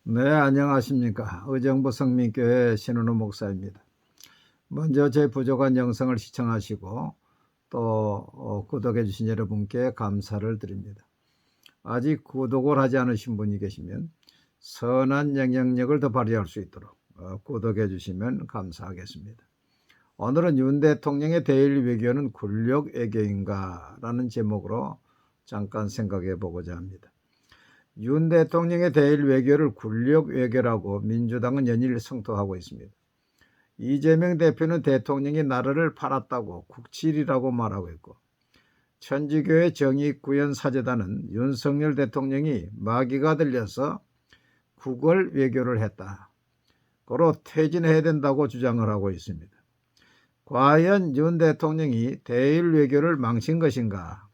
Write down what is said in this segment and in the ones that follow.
네, 안녕하십니까. 의정부 성민교회 신은우 목사입니다. 먼저 제 부족한 영상을 시청하시고 또 구독해 주신 여러분께 감사를 드립니다. 아직 구독을 하지 않으신 분이 계시면 선한 영향력을 더 발휘할 수 있도록 구독해 주시면 감사하겠습니다. 오늘은 윤 대통령의 대일 외교는 굴욕 외교인가 라는 제목으로 잠깐 생각해 보고자 합니다. 윤 대통령의 대일 외교를 굴욕 외교라고 민주당은 연일 성토하고 있습니다. 이재명 대표는 대통령이 나라를 팔았다고 국칠이라고 말하고 있고, 천주교회 정의구현사재단은 윤석열 대통령이 마귀가 들려서 국월 외교를 했다, 고로 퇴진해야 된다고 주장을 하고 있습니다. 과연 윤 대통령이 대일 외교를 망친 것인가?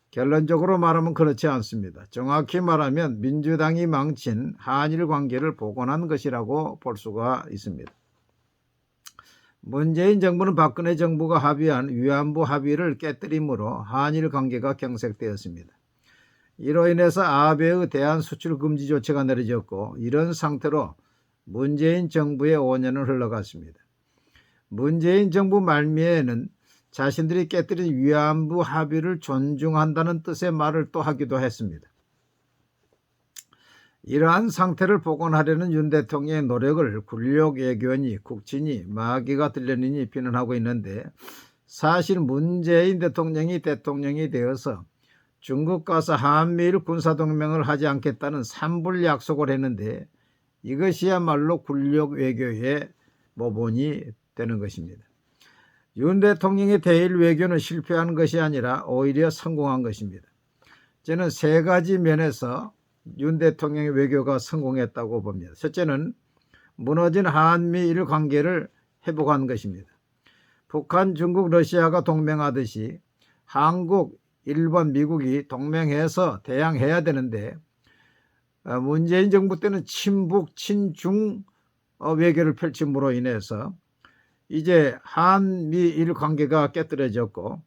결론적으로 말하면 그렇지 않습니다. 정확히 말하면 민주당이 망친 한일 관계를 복원한 것이라고 볼 수가 있습니다. 문재인 정부는 박근혜 정부가 합의한 위안부 합의를 깨뜨림으로 한일 관계가 경색되었습니다. 이로 인해서 아베의 대한 수출 금지 조치가 내려졌고, 이런 상태로 문재인 정부의 5년은 흘러갔습니다. 문재인 정부 말미에는 자신들이 깨뜨린 위안부 합의를 존중한다는 뜻의 말을 또 하기도 했습니다. 이러한 상태를 복원하려는 윤 대통령의 노력을 굴욕 외교니 국친이 마귀가 들려니니 비난하고 있는데, 사실 문재인 대통령이 되어서 중국 가서 한미일 군사동맹을 하지 않겠다는 산불 약속을 했는데, 이것이야말로 굴욕 외교의 모본이 되는 것입니다. 윤 대통령의 대일 외교는 실패한 것이 아니라 오히려 성공한 것입니다. 저는 세 가지 면에서 윤 대통령의 외교가 성공했다고 봅니다. 첫째는 무너진 한미일 관계를 회복한 것입니다. 북한, 중국, 러시아가 동맹하듯이 한국, 일본, 미국이 동맹해서 대항해야 되는데, 문재인 정부 때는 친북, 친중 외교를 펼침으로 인해서 이제 한미일 관계가 깨뜨려졌고,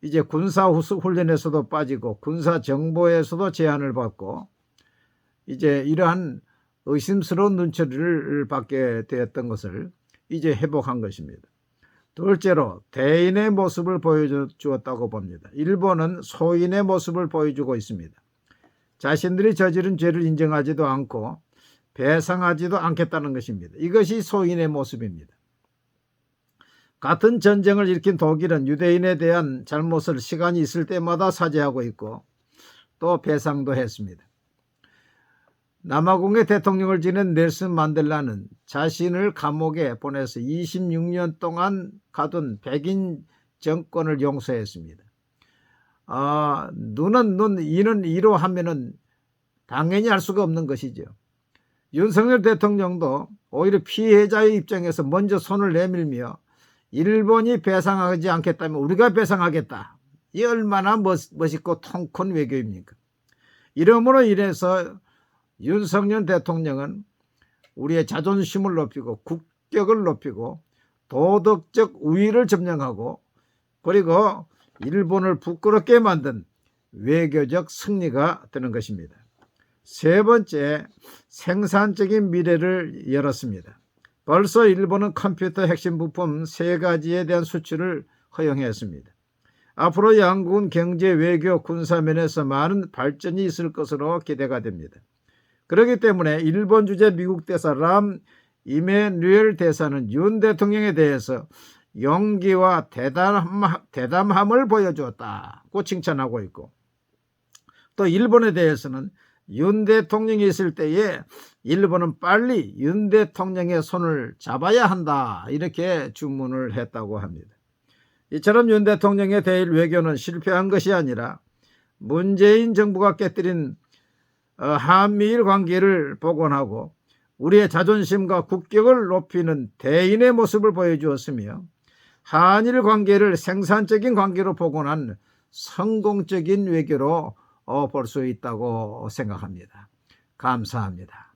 이제 군사훈련에서도 빠지고 군사정보에서도 제한을 받고, 이제 이러한 의심스러운 눈초리를 받게 되었던 것을 이제 회복한 것입니다. 둘째로 대인의 모습을 보여주었다고 봅니다. 일본은 소인의 모습을 보여주고 있습니다. 자신들이 저지른 죄를 인정하지도 않고 배상하지도 않겠다는 것입니다. 이것이 소인의 모습입니다. 같은 전쟁을 일으킨 독일은 유대인에 대한 잘못을 시간이 있을 때마다 사죄하고 있고 또 배상도 했습니다. 남아공의 대통령을 지낸 넬슨 만델라는 자신을 감옥에 보내서 26년 동안 가둔 백인 정권을 용서했습니다. 눈은 눈, 이는 이로 하면은 당연히 할 수가 없는 것이죠. 윤석열 대통령도 오히려 피해자의 입장에서 먼저 손을 내밀며 일본이 배상하지 않겠다면 우리가 배상하겠다. 이 얼마나 멋있고 통큰 외교입니까? 이러므로 인해서 윤석열 대통령은 우리의 자존심을 높이고 국격을 높이고 도덕적 우위를 점령하고, 그리고 일본을 부끄럽게 만든 외교적 승리가 되는 것입니다. 세 번째, 생산적인 미래를 열었습니다. 벌써 일본은 컴퓨터 핵심 부품 3가지에 대한 수출을 허용했습니다. 앞으로 양국은 경제, 외교, 군사면에서 많은 발전이 있을 것으로 기대가 됩니다. 그렇기 때문에 일본 주재 미국 대사 람 이메뉴엘 대사는 윤 대통령에 대해서 용기와 대담함을 보여주었다고 칭찬하고 있고, 또 일본에 대해서는 윤 대통령이 있을 때에 일본은 빨리 윤 대통령의 손을 잡아야 한다, 이렇게 주문을 했다고 합니다. 이처럼 윤 대통령의 대일 외교는 실패한 것이 아니라 문재인 정부가 깨뜨린 한미일 관계를 복원하고 우리의 자존심과 국격을 높이는 대인의 모습을 보여주었으며, 한일 관계를 생산적인 관계로 복원한 성공적인 외교로 볼 수 있다고 생각합니다. 감사합니다.